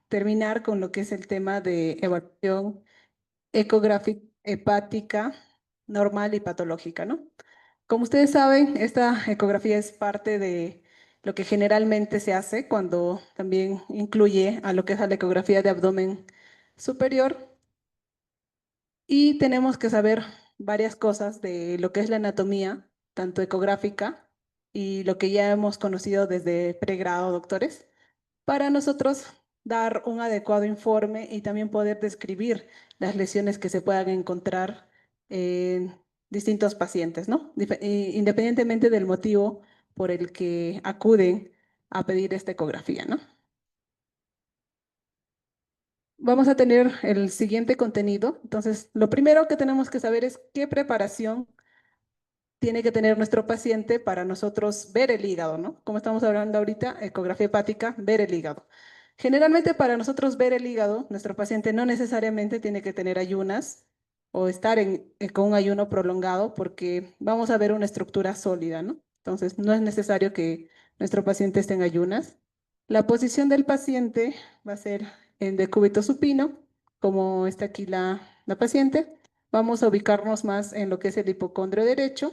terminar con lo que es el tema de evaluación ecográfica, hepática, normal y patológica, ¿no? Como ustedes saben, esta ecografía es parte de lo que generalmente se hace cuando también incluye a lo que es la ecografía de abdomen superior y tenemos que saber varias cosas de lo que es la anatomía, tanto ecográfica y lo que ya hemos conocido desde pregrado, doctores, para nosotros dar un adecuado informe y también poder describir las lesiones que se puedan encontrar en distintos pacientes, ¿no? Independientemente del motivo por el que acuden a pedir esta ecografía, ¿no? Vamos a tener el siguiente contenido. Entonces, lo primero que tenemos que saber es qué preparación tiene que tener nuestro paciente para nosotros ver el hígado, ¿no? Como estamos hablando ahorita, ecografía hepática, ver el hígado. Generalmente para nosotros ver el hígado, nuestro paciente no necesariamente tiene que tener ayunas o estar con un ayuno prolongado porque vamos a ver una estructura sólida, ¿no? Entonces, no es necesario que nuestro paciente esté en ayunas. La posición del paciente va a ser en decúbito supino, como está aquí la paciente. Vamos a ubicarnos más en lo que es el hipocondrio derecho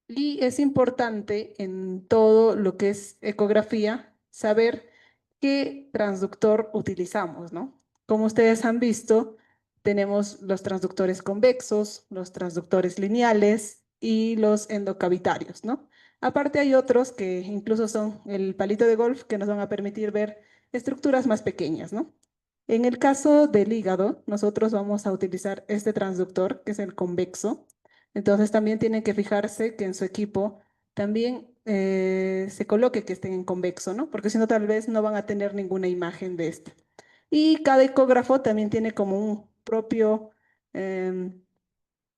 y es importante en todo lo que es ecografía saber qué transductor utilizamos, ¿no? Como ustedes han visto, tenemos los transductores convexos, los transductores lineales y los endocavitarios, ¿no? Aparte hay otros que incluso son el palito de golf que nos van a permitir ver estructuras más pequeñas, ¿no? En el caso del hígado, nosotros vamos a utilizar este transductor, que es el convexo. Entonces también tienen que fijarse que en su equipo también se coloque que estén en convexo, ¿no? Porque si no, tal vez no van a tener ninguna imagen de este. Y cada ecógrafo también tiene como un propio em,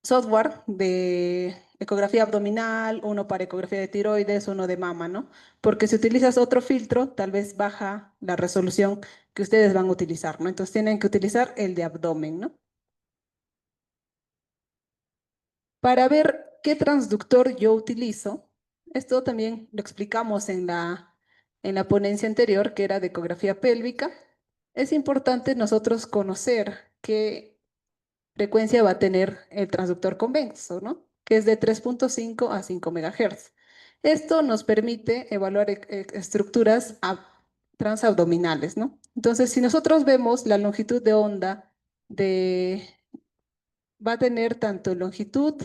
software de ecografía abdominal, uno para ecografía de tiroides, uno de mama, ¿no? Porque si utilizas otro filtro, tal vez baja la resolución que ustedes van a utilizar, ¿no? Entonces tienen que utilizar el de abdomen, ¿no? Para ver qué transductor yo utilizo, esto también lo explicamos en la ponencia anterior, que era de ecografía pélvica. Es importante nosotros conocer qué frecuencia va a tener el transductor convexo, ¿no? Que es de 3.5 a 5 MHz. Esto nos permite evaluar estructuras transabdominales, ¿no? Entonces, si nosotros vemos la longitud de onda de va a tener tanto longitud,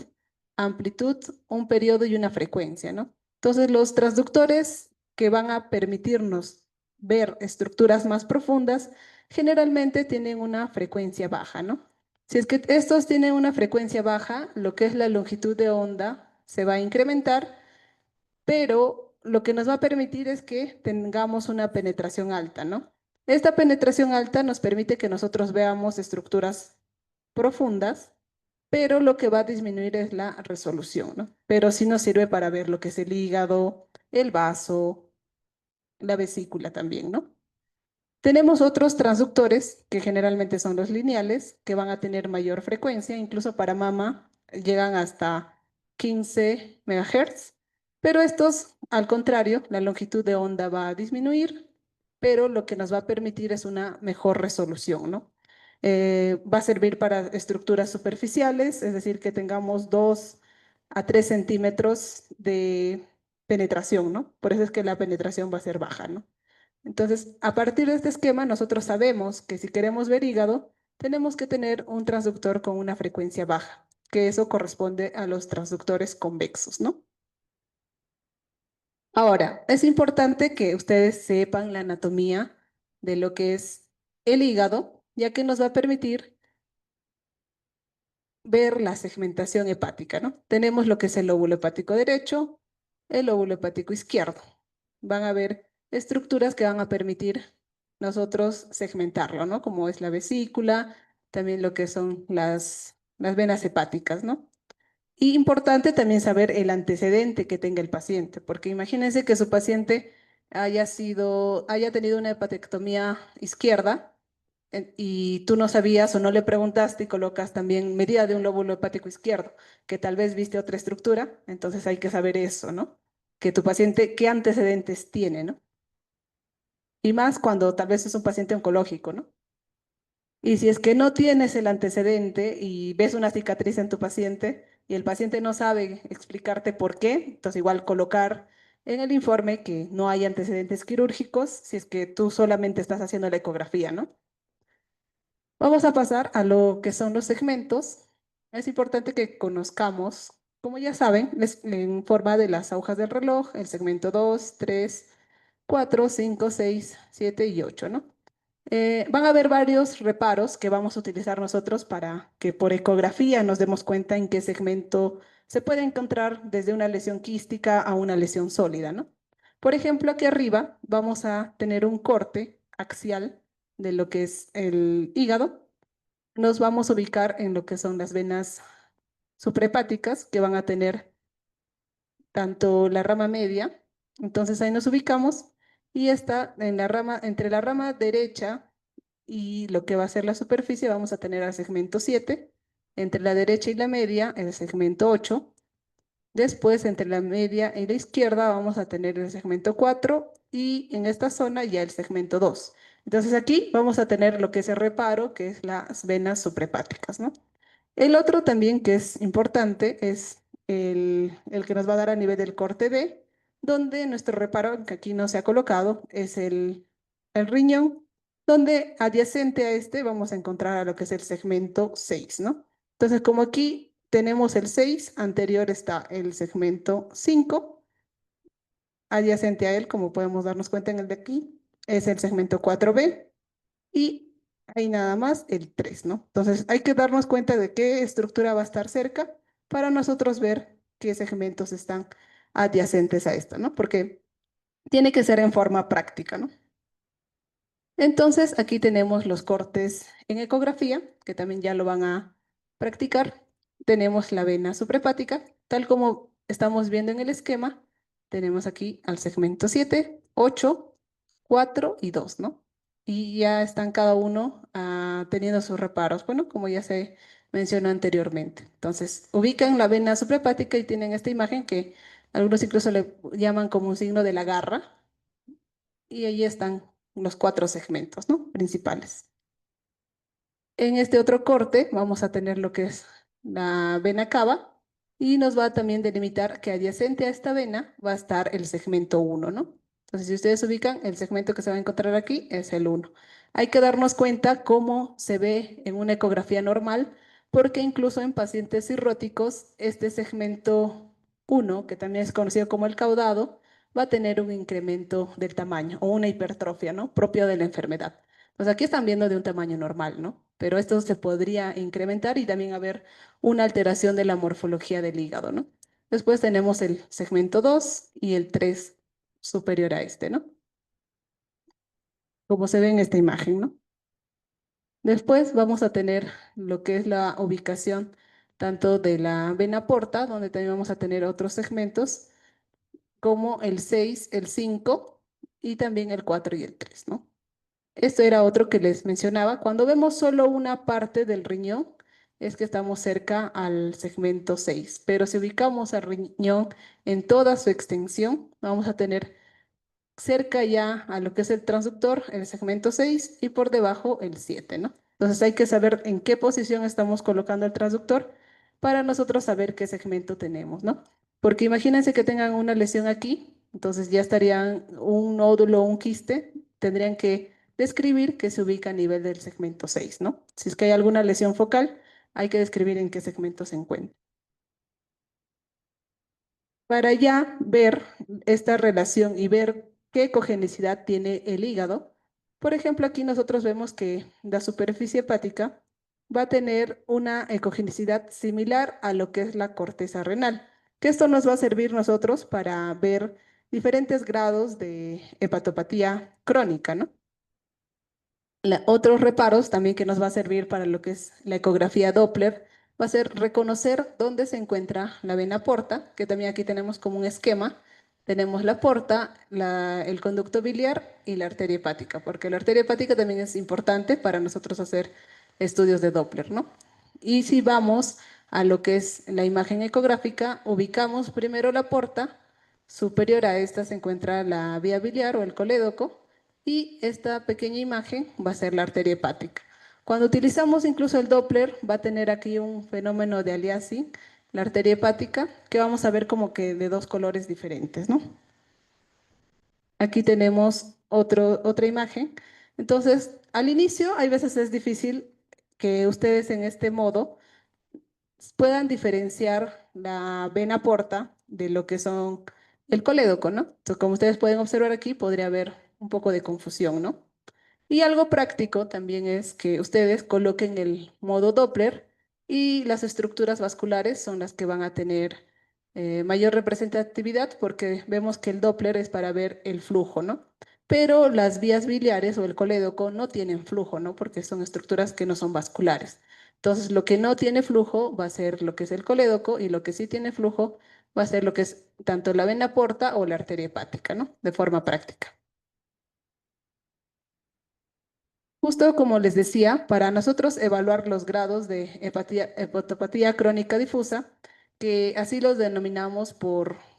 amplitud, un periodo y una frecuencia, ¿no? Entonces, los transductores que van a permitirnos ver estructuras más profundas, generalmente tienen una frecuencia baja, ¿no? Si es que estos tienen una frecuencia baja, lo que es la longitud de onda se va a incrementar, pero lo que nos va a permitir es que tengamos una penetración alta, ¿no? Esta penetración alta nos permite que nosotros veamos estructuras profundas, pero lo que va a disminuir es la resolución, ¿no? Pero sí nos sirve para ver lo que es el hígado, el vaso, la vesícula también, ¿no? Tenemos otros transductores que generalmente son los lineales, que van a tener mayor frecuencia, incluso para mama llegan hasta 15 MHz, pero estos, al contrario, la longitud de onda va a disminuir, pero lo que nos va a permitir es una mejor resolución, ¿no? Va a servir para estructuras superficiales, es decir, que tengamos 2 a 3 centímetros de penetración, ¿no? Por eso es que la penetración va a ser baja, ¿no? Entonces, a partir de este esquema, nosotros sabemos que si queremos ver hígado, tenemos que tener un transductor con una frecuencia baja, que eso corresponde a los transductores convexos, ¿no? Ahora, es importante que ustedes sepan la anatomía de lo que es el hígado, ya que nos va a permitir ver la segmentación hepática, ¿no? Tenemos lo que es el lóbulo hepático derecho, el lóbulo hepático izquierdo. Van a ver estructuras que van a permitir nosotros segmentarlo, ¿no? Como es la vesícula, también lo que son las venas hepáticas, ¿no? Y importante también saber el antecedente que tenga el paciente, porque imagínense que su paciente haya tenido una hepatectomía izquierda y tú no sabías o no le preguntaste y colocas también medida de un lóbulo hepático izquierdo, que tal vez viste otra estructura, entonces hay que saber eso, ¿no? Que tu paciente, ¿qué antecedentes tiene, ¿no? Y más cuando tal vez es un paciente oncológico, ¿no? Y si es que no tienes el antecedente y ves una cicatriz en tu paciente y el paciente no sabe explicarte por qué, entonces igual colocar en el informe que no hay antecedentes quirúrgicos si es que tú solamente estás haciendo la ecografía, ¿no? Vamos a pasar a lo que son los segmentos. Es importante que conozcamos, como ya saben, en forma de las agujas del reloj, el segmento 2, 3, 4, 5, 6, 7 y 8, ¿no? Van a haber varios reparos que vamos a utilizar nosotros para que por ecografía nos demos cuenta en qué segmento se puede encontrar desde una lesión quística a una lesión sólida, ¿no? Por ejemplo, aquí arriba vamos a tener un corte axial de lo que es el hígado. Nos vamos a ubicar en lo que son las venas suprahepáticas que van a tener tanto la rama media, entonces ahí nos ubicamos y está en la rama, entre la rama derecha y lo que va a ser la superficie, vamos a tener al segmento 7, entre la derecha y la media el segmento 8, después entre la media y la izquierda vamos a tener el segmento 4 y en esta zona ya el segmento 2. Entonces aquí vamos a tener lo que es el reparo, que es las venas suprahepáticas, ¿no? El otro también que es importante es el que nos va a dar a nivel del corte B, donde nuestro reparo, que aquí no se ha colocado, es el riñón, donde adyacente a este vamos a encontrar a lo que es el segmento 6, ¿no? Entonces, como aquí tenemos el 6, anterior está el segmento 5, adyacente a él, como podemos darnos cuenta en el de aquí, es el segmento 4B y hay nada más el 3, ¿no? Entonces hay que darnos cuenta de qué estructura va a estar cerca para nosotros ver qué segmentos están adyacentes a esta, ¿no? Porque tiene que ser en forma práctica, ¿no? Entonces, aquí tenemos los cortes en ecografía, que también ya lo van a practicar. Tenemos la vena suprahepática, tal como estamos viendo en el esquema. Tenemos aquí al segmento 7, 8, 4 y 2, ¿no? Y ya están cada uno teniendo sus reparos, bueno, como ya se mencionó anteriormente. Entonces, ubican la vena suprahepática y tienen esta imagen que algunos incluso le llaman como un signo de la garra, y ahí están los cuatro segmentos, ¿no? Principales. En este otro corte vamos a tener lo que es la vena cava y nos va a también delimitar que adyacente a esta vena va a estar el segmento 1, ¿no? Entonces, si ustedes ubican, el segmento que se va a encontrar aquí es el 1. Hay que darnos cuenta cómo se ve en una ecografía normal, porque incluso en pacientes cirróticos, este segmento 1, que también es conocido como el caudado, va a tener un incremento del tamaño o una hipertrofia, ¿no? Propio de la enfermedad. Pues aquí están viendo de un tamaño normal, ¿no? Pero esto se podría incrementar y también haber una alteración de la morfología del hígado, ¿no? Después tenemos el segmento 2 y el 3 superior a este, ¿no? Como se ve en esta imagen, ¿no? Después vamos a tener lo que es la ubicación tanto de la vena porta, donde también vamos a tener otros segmentos, como el 6, el 5 y también el 4 y el 3, ¿no? Esto era otro que les mencionaba. Cuando vemos solo una parte del riñón, es que estamos cerca al segmento 6. Pero si ubicamos al riñón en toda su extensión, vamos a tener cerca ya a lo que es el transductor, el segmento 6 y por debajo el 7, ¿no? Entonces hay que saber en qué posición estamos colocando el transductor para nosotros saber qué segmento tenemos, ¿no? Porque imagínense que tengan una lesión aquí, entonces ya estarían un nódulo o un quiste, tendrían que describir que se ubica a nivel del segmento 6, ¿no? Si es que hay alguna lesión focal, hay que describir en qué segmento se encuentra. Para ya ver esta relación y ver qué ecogenicidad tiene el hígado, por ejemplo, aquí nosotros vemos que la superficie hepática va a tener una ecogenicidad similar a lo que es la corteza renal, que esto nos va a servir nosotros para ver diferentes grados de hepatopatía crónica, ¿no? Otros reparos también que nos va a servir para lo que es la ecografía Doppler va a ser reconocer dónde se encuentra la vena porta, que también aquí tenemos como un esquema. Tenemos la porta, el conducto biliar y la arteria hepática, porque la arteria hepática también es importante para nosotros hacer estudios de Doppler, ¿no? Y si vamos a lo que es la imagen ecográfica, ubicamos primero la porta, superior a esta se encuentra la vía biliar o el colédoco, y esta pequeña imagen va a ser la arteria hepática. Cuando utilizamos incluso el Doppler, va a tener aquí un fenómeno de aliasing, la arteria hepática, que vamos a ver como que de dos colores diferentes, ¿no? Aquí tenemos otra imagen. Entonces, al inicio, hay veces es difícil que ustedes en este modo puedan diferenciar la vena porta de lo que son el colédoco, ¿no? Entonces, como ustedes pueden observar aquí, podría haber un poco de confusión, ¿no? Y algo práctico también es que ustedes coloquen el modo Doppler y las estructuras vasculares son las que van a tener mayor representatividad porque vemos que el Doppler es para ver el flujo, ¿no? Pero las vías biliares o el colédoco no tienen flujo, ¿no? Porque son estructuras que no son vasculares. Entonces, lo que no tiene flujo va a ser lo que es el colédoco y lo que sí tiene flujo va a ser lo que es tanto la vena porta o la arteria hepática, ¿no? De forma práctica. Justo como les decía, para nosotros evaluar los grados de hepatopatía crónica difusa, que así los denominamos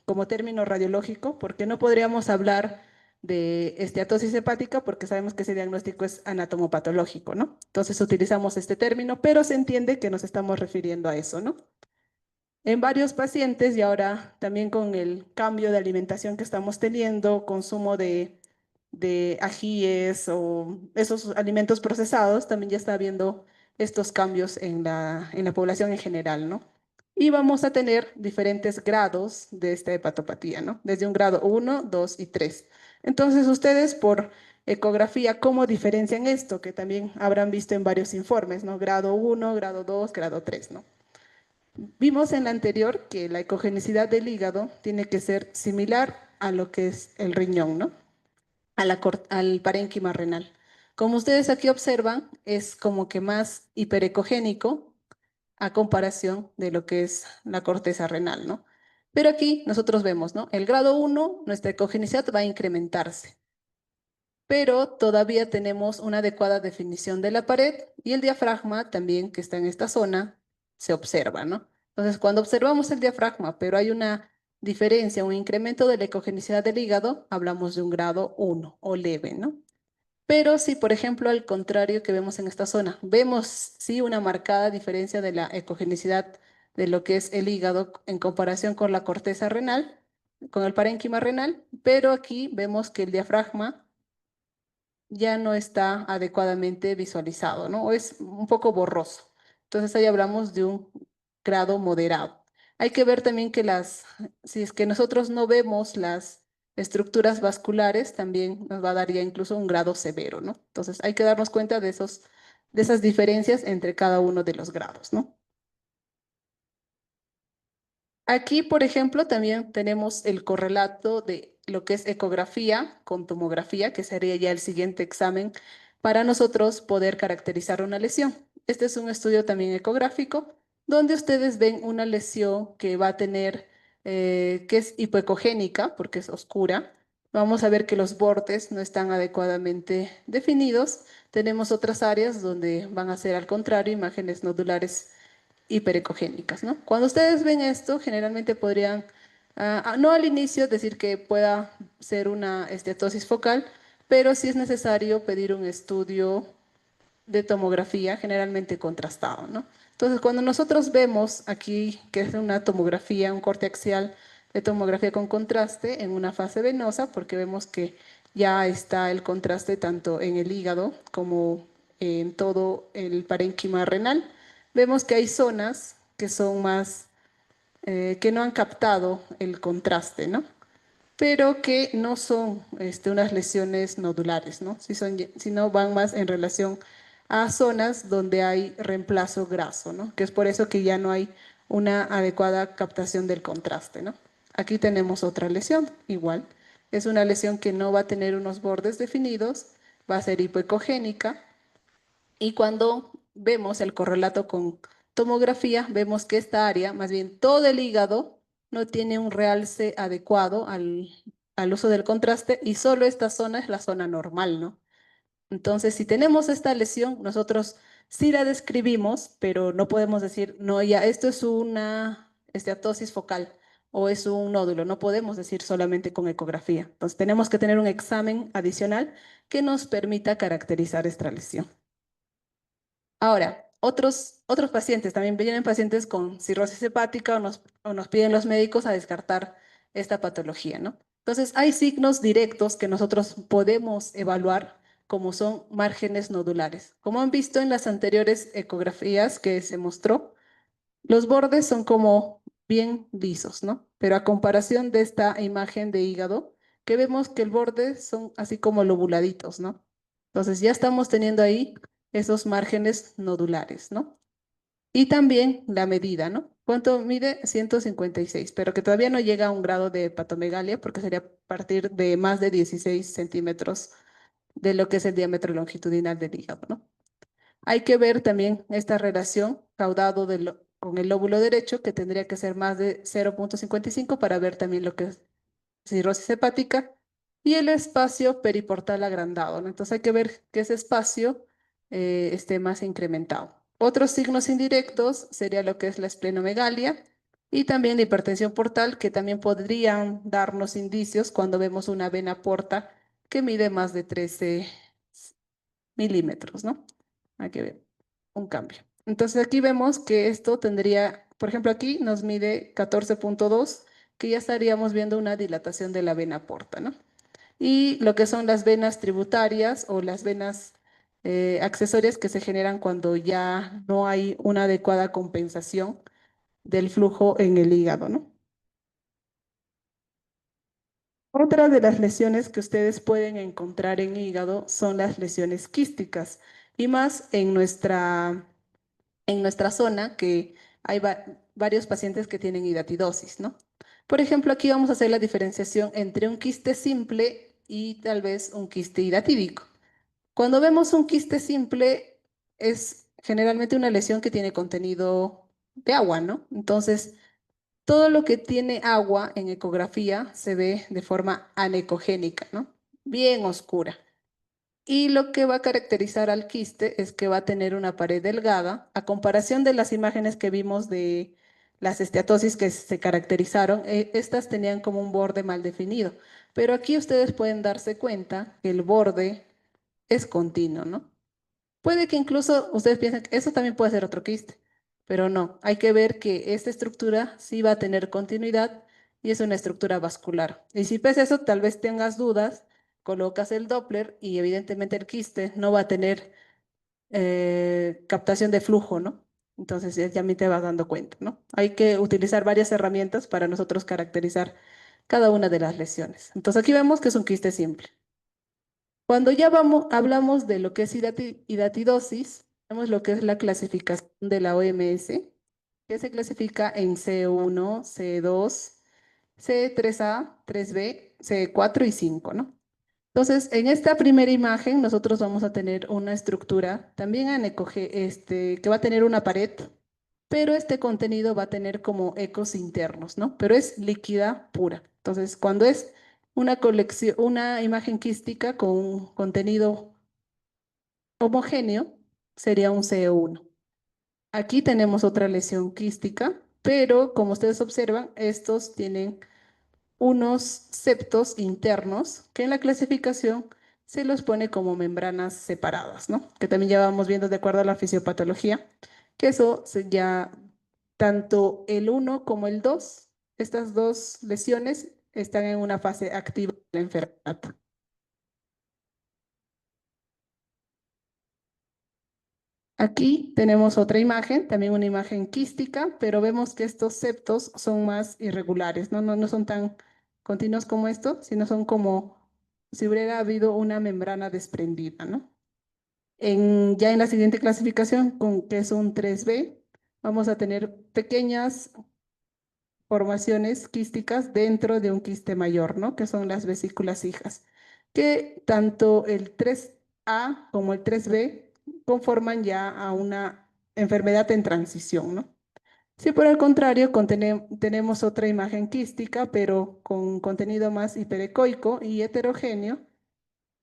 como término radiológico, porque no podríamos hablar de esteatosis hepática porque sabemos que ese diagnóstico es anatomopatológico, ¿no? Entonces utilizamos este término, pero se entiende que nos estamos refiriendo a eso, ¿no? En varios pacientes y ahora también con el cambio de alimentación que estamos teniendo, consumo de ajíes o esos alimentos procesados, también ya está habiendo estos cambios en la población en general, ¿no? Y vamos a tener diferentes grados de esta hepatopatía, ¿no? Desde un grado 1, 2 y 3. Entonces, ustedes por ecografía, ¿cómo diferencian esto? Que también habrán visto en varios informes, ¿no? Grado 1, grado 2, grado 3, ¿no? Vimos en la anterior que la ecogenicidad del hígado tiene que ser similar a lo que es el riñón, ¿no? Al parénquima renal. Como ustedes aquí observan, es como que más hiperecogénico a comparación de lo que es la corteza renal, ¿no? Pero aquí nosotros vemos, ¿no? El grado 1, nuestra ecogenicidad va a incrementarse, pero todavía tenemos una adecuada definición de la pared y el diafragma también que está en esta zona se observa, ¿no? Entonces, cuando observamos el diafragma, pero hay una diferencia, un incremento de la ecogenicidad del hígado, hablamos de un grado 1 o leve, ¿no? Pero si, por ejemplo, al contrario que vemos en esta zona, vemos sí una marcada diferencia de la ecogenicidad de lo que es el hígado en comparación con la corteza renal, con el parénquima renal, pero aquí vemos que el diafragma ya no está adecuadamente visualizado, ¿no? O es un poco borroso. Entonces ahí hablamos de un grado moderado. Hay que ver también que si es que nosotros no vemos las estructuras vasculares, también nos va a dar ya incluso un grado severo, ¿no? Entonces hay que darnos cuenta de esas diferencias entre cada uno de los grados, ¿no? Aquí, por ejemplo, también tenemos el correlato de lo que es ecografía con tomografía, que sería ya el siguiente examen para nosotros poder caracterizar una lesión. Este es un estudio también ecográfico, donde ustedes ven una lesión que va a tener, que es hipoecogénica, porque es oscura. Vamos a ver que los bordes no están adecuadamente definidos. Tenemos otras áreas donde van a ser, al contrario, imágenes nodulares hiperecogénicas, ¿no? Cuando ustedes ven esto, generalmente podrían, no al inicio decir que pueda ser una esteatosis focal, pero sí es necesario pedir un estudio de tomografía, generalmente contrastado, ¿no? Entonces, cuando nosotros vemos aquí que es una tomografía, un corte axial de tomografía con contraste en una fase venosa, porque vemos que ya está el contraste tanto en el hígado como en todo el parénquima renal, vemos que hay zonas que son más, que no han captado el contraste, ¿no? Pero que no son unas lesiones nodulares, ¿no? Sino van más en relación a zonas donde hay reemplazo graso, ¿no? Que es por eso que ya no hay una adecuada captación del contraste, ¿no? Aquí tenemos otra lesión, igual. Es una lesión que no va a tener unos bordes definidos, va a ser hipoecogénica y cuando vemos el correlato con tomografía, vemos que esta área, más bien todo el hígado, no tiene un realce adecuado al uso del contraste y solo esta zona es la zona normal, ¿no? Entonces, si tenemos esta lesión, nosotros sí la describimos, pero no podemos decir, no, ya, esto es una esteatosis focal o es un nódulo. No podemos decir solamente con ecografía. Entonces tenemos que tener un examen adicional que nos permita caracterizar esta lesión. Ahora, otros pacientes, también vienen pacientes con cirrosis hepática o nos piden los médicos a descartar esta patología, ¿no? Entonces, hay signos directos que nosotros podemos evaluar como son márgenes nodulares. Como han visto en las anteriores ecografías que se mostró, los bordes son como bien lisos, ¿no? Pero a comparación de esta imagen de hígado, que vemos que el borde son así como lobuladitos, ¿no? Entonces ya estamos teniendo ahí esos márgenes nodulares, ¿no? Y también la medida, ¿no? ¿Cuánto mide? 156, pero que todavía no llega a un grado de hepatomegalia porque sería a partir de más de 16 centímetros de lo que es el diámetro longitudinal del hígado, ¿no? Hay que ver también esta relación caudado con el lóbulo derecho, que tendría que ser más de 0,55 para ver también lo que es cirrosis hepática, y el espacio periportal agrandado, ¿no? Entonces hay que ver que ese espacio esté más incrementado. Otros signos indirectos sería lo que es la esplenomegalia y también la hipertensión portal, que también podrían darnos indicios cuando vemos una vena porta que mide más de 13 milímetros, ¿no? Hay que ver un cambio. Entonces aquí vemos que esto tendría, por ejemplo, aquí nos mide 14,2, que ya estaríamos viendo una dilatación de la vena porta, ¿no? Y lo que son las venas tributarias o las venas accesorias que se generan cuando ya no hay una adecuada compensación del flujo en el hígado, ¿no? Otra de las lesiones que ustedes pueden encontrar en hígado son las lesiones quísticas y más en nuestra zona que hay varios pacientes que tienen hidatidosis, ¿no? Por ejemplo, aquí vamos a hacer la diferenciación entre un quiste simple y tal vez un quiste hidatídico. Cuando vemos un quiste simple, es generalmente una lesión que tiene contenido de agua, ¿no? Entonces, todo lo que tiene agua en ecografía se ve de forma anecogénica, ¿no? Bien oscura. Y lo que va a caracterizar al quiste es que va a tener una pared delgada, a comparación de las imágenes que vimos de las esteatosis que se caracterizaron, estas tenían como un borde mal definido, pero aquí ustedes pueden darse cuenta que el borde es continuo, ¿no? Puede que incluso ustedes piensen que eso también puede ser otro quiste, pero no, hay que ver que esta estructura sí va a tener continuidad y es una estructura vascular. Y si pese a eso, tal vez tengas dudas, colocas el Doppler y evidentemente el quiste no va a tener captación de flujo, ¿no? Entonces ya me te vas dando cuenta, ¿no? Hay que utilizar varias herramientas para nosotros caracterizar cada una de las lesiones. Entonces aquí vemos que es un quiste simple. Cuando ya hablamos de lo que es hidatidosis, tenemos lo que es la clasificación de la OMS, que se clasifica en C1, C2, C3A, 3B, C4 y 5, ¿no? Entonces, en esta primera imagen, nosotros vamos a tener una estructura también que va a tener una pared, pero este contenido va a tener como ecos internos, ¿no? Pero es líquida pura. Entonces, cuando es una colección, una imagen quística con un contenido homogéneo, sería un CO1. Aquí tenemos otra lesión quística, pero como ustedes observan, estos tienen unos septos internos que en la clasificación se los pone como membranas separadas, ¿no? Que también ya vamos viendo de acuerdo a la fisiopatología, que eso ya tanto el uno como el 2, estas dos lesiones están en una fase activa de la enfermedad. Aquí tenemos otra imagen, también una imagen quística, pero vemos que estos septos son más irregulares, ¿no? No son tan continuos como esto, sino son como si hubiera habido una membrana desprendida, ¿no? Ya en la siguiente clasificación, que es un 3B, vamos a tener pequeñas formaciones quísticas dentro de un quiste mayor, ¿no? Que son las vesículas hijas, que tanto el 3A como el 3B conforman ya a una enfermedad en transición, ¿no? Si por el contrario tenemos otra imagen quística, pero con contenido más hiperecoico y heterogéneo,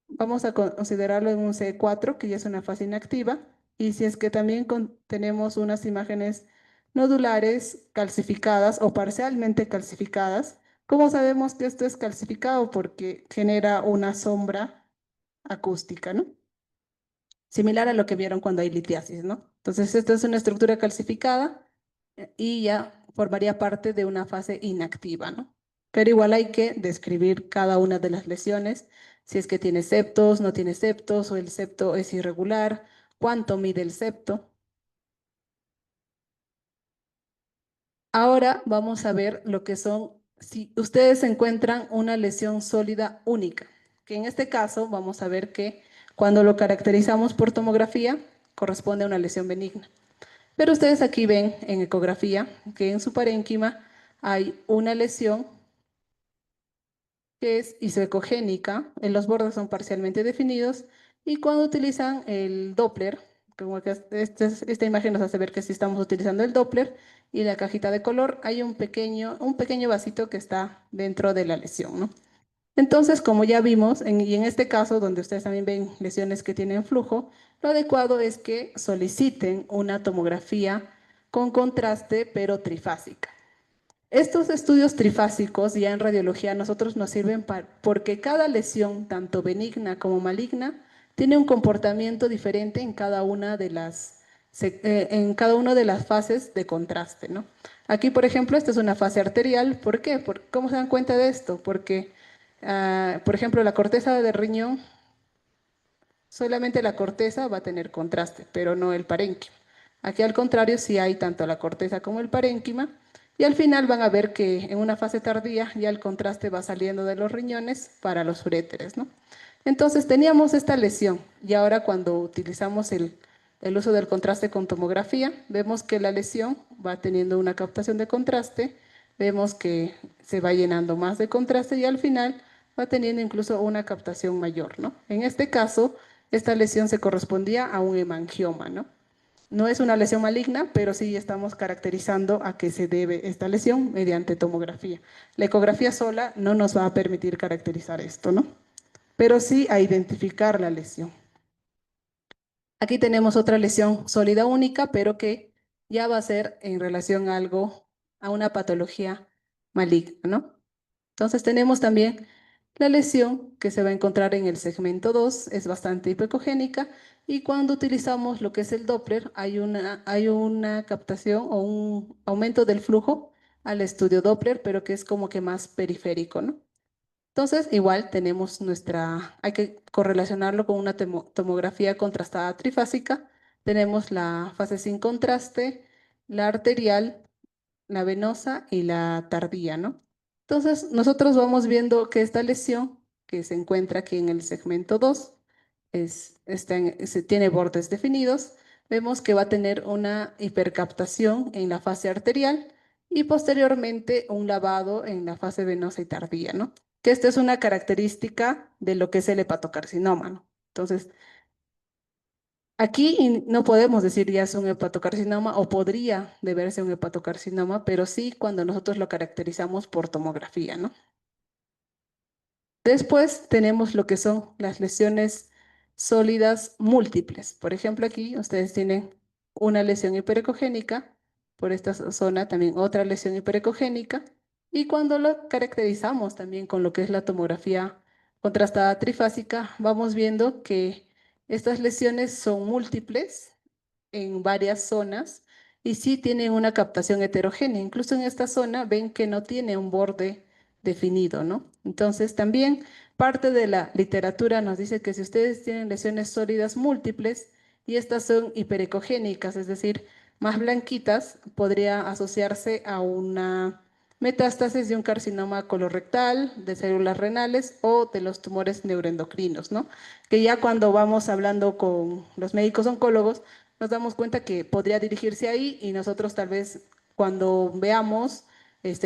vamos a considerarlo en un C4, que ya es una fase inactiva, y si es que también tenemos unas imágenes nodulares, calcificadas o parcialmente calcificadas. ¿Cómo sabemos que esto es calcificado? Porque genera una sombra acústica, ¿no? Similar a lo que vieron cuando hay litiasis, ¿no? Entonces, esta es una estructura calcificada y ya formaría parte de una fase inactiva, ¿no? Pero igual hay que describir cada una de las lesiones, si es que tiene septos, no tiene septos, o el septo es irregular, cuánto mide el septo. Ahora vamos a ver lo que son, si ustedes encuentran una lesión sólida única, que en este caso vamos a ver que cuando lo caracterizamos por tomografía, corresponde a una lesión benigna. Pero ustedes aquí ven en ecografía que en su parénquima hay una lesión que es isocogénica, en los bordes son parcialmente definidos y cuando utilizan el Doppler, como que esta imagen nos hace ver que si estamos utilizando el Doppler y la cajita de color, hay un pequeño vasito que está dentro de la lesión, ¿no? Entonces, como ya vimos, y en este caso, donde ustedes también ven lesiones que tienen flujo, lo adecuado es que soliciten una tomografía con contraste, pero trifásica. Estos estudios trifásicos ya en radiología a nosotros nos sirven porque cada lesión, tanto benigna como maligna, tiene un comportamiento diferente en cada una de en cada una de las fases de contraste, ¿no? Aquí, por ejemplo, esta es una fase arterial. ¿Por qué? ¿Cómo se dan cuenta de esto? Porque, por ejemplo, la corteza del riñón, solamente la corteza va a tener contraste, pero no el parénquima. Aquí al contrario, sí hay tanto la corteza como el parénquima, y al final van a ver que en una fase tardía ya el contraste va saliendo de los riñones para los uréteres, ¿no? Entonces teníamos esta lesión y ahora cuando utilizamos el uso del contraste con tomografía, vemos que la lesión va teniendo una captación de contraste, vemos que se va llenando más de contraste y al final va teniendo incluso una captación mayor, ¿no? En este caso, esta lesión se correspondía a un hemangioma, ¿no? No es una lesión maligna, pero sí estamos caracterizando a qué se debe esta lesión mediante tomografía. La ecografía sola no nos va a permitir caracterizar esto, ¿no? Pero sí a identificar la lesión. Aquí tenemos otra lesión sólida única, pero que ya va a ser en relación a algo, a una patología maligna, ¿no? Entonces tenemos también la lesión que se va a encontrar en el segmento 2, es bastante hipocogénica y cuando utilizamos lo que es el Doppler hay una captación o un aumento del flujo al estudio Doppler, pero que es como que más periférico, ¿no? Entonces, igual tenemos hay que correlacionarlo con una tomografía contrastada trifásica. Tenemos la fase sin contraste, la arterial, la venosa y la tardía, ¿no? Entonces, nosotros vamos viendo que esta lesión, que se encuentra aquí en el segmento 2, tiene bordes definidos, vemos que va a tener una hipercaptación en la fase arterial y posteriormente un lavado en la fase venosa y tardía, ¿no? Que esta es una característica de lo que es el hepatocarcinoma, ¿no? Entonces, aquí no podemos decir ya es un hepatocarcinoma o podría deberse un hepatocarcinoma, pero sí cuando nosotros lo caracterizamos por tomografía, ¿no? Después tenemos lo que son las lesiones sólidas múltiples. Por ejemplo, aquí ustedes tienen una lesión hiperecogénica, por esta zona también otra lesión hiperecogénica, y cuando lo caracterizamos también con lo que es la tomografía contrastada trifásica, vamos viendo que estas lesiones son múltiples en varias zonas y sí tienen una captación heterogénea. Incluso en esta zona ven que no tiene un borde definido, ¿no? Entonces también parte de la literatura nos dice que si ustedes tienen lesiones sólidas múltiples y estas son hiperecogénicas, es decir, más blanquitas, podría asociarse a una metástasis de un carcinoma colorectal, de células renales o de los tumores neuroendocrinos, ¿no? Que ya cuando vamos hablando con los médicos oncólogos, nos damos cuenta que podría dirigirse ahí y nosotros tal vez cuando veamos,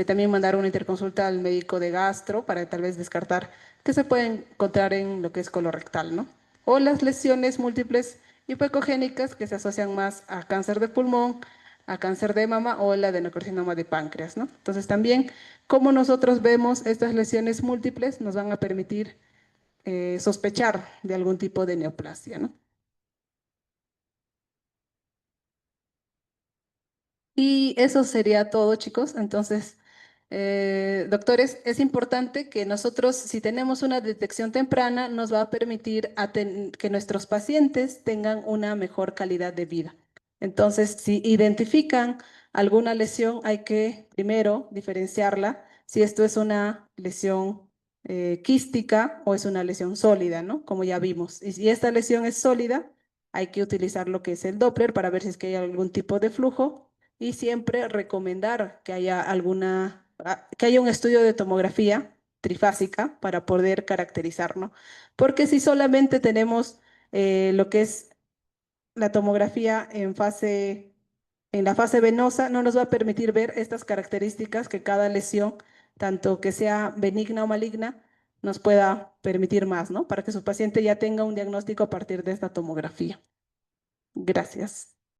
también mandar una interconsulta al médico de gastro para tal vez descartar que se puede encontrar en lo que es colorectal, ¿no? O las lesiones múltiples hipocogénicas que se asocian más a cáncer de pulmón, a cáncer de mama o el adenocarcinoma de páncreas, ¿no? Entonces también, como nosotros vemos estas lesiones múltiples, nos van a permitir sospechar de algún tipo de neoplasia, ¿no? Y eso sería todo, chicos. Entonces, doctores, es importante que nosotros, si tenemos una detección temprana, nos va a permitir que nuestros pacientes tengan una mejor calidad de vida. Entonces, si identifican alguna lesión, hay que primero diferenciarla si esto es una lesión quística o es una lesión sólida, ¿no? Como ya vimos. Y si esta lesión es sólida, hay que utilizar lo que es el Doppler para ver si es que hay algún tipo de flujo y siempre recomendar que haya que haya un estudio de tomografía trifásica para poder caracterizar, ¿no? Porque si solamente tenemos lo que es la tomografía en la fase venosa, no nos va a permitir ver estas características que cada lesión, tanto que sea benigna o maligna, nos pueda permitir más, ¿no? Para que su paciente ya tenga un diagnóstico a partir de esta tomografía. Gracias.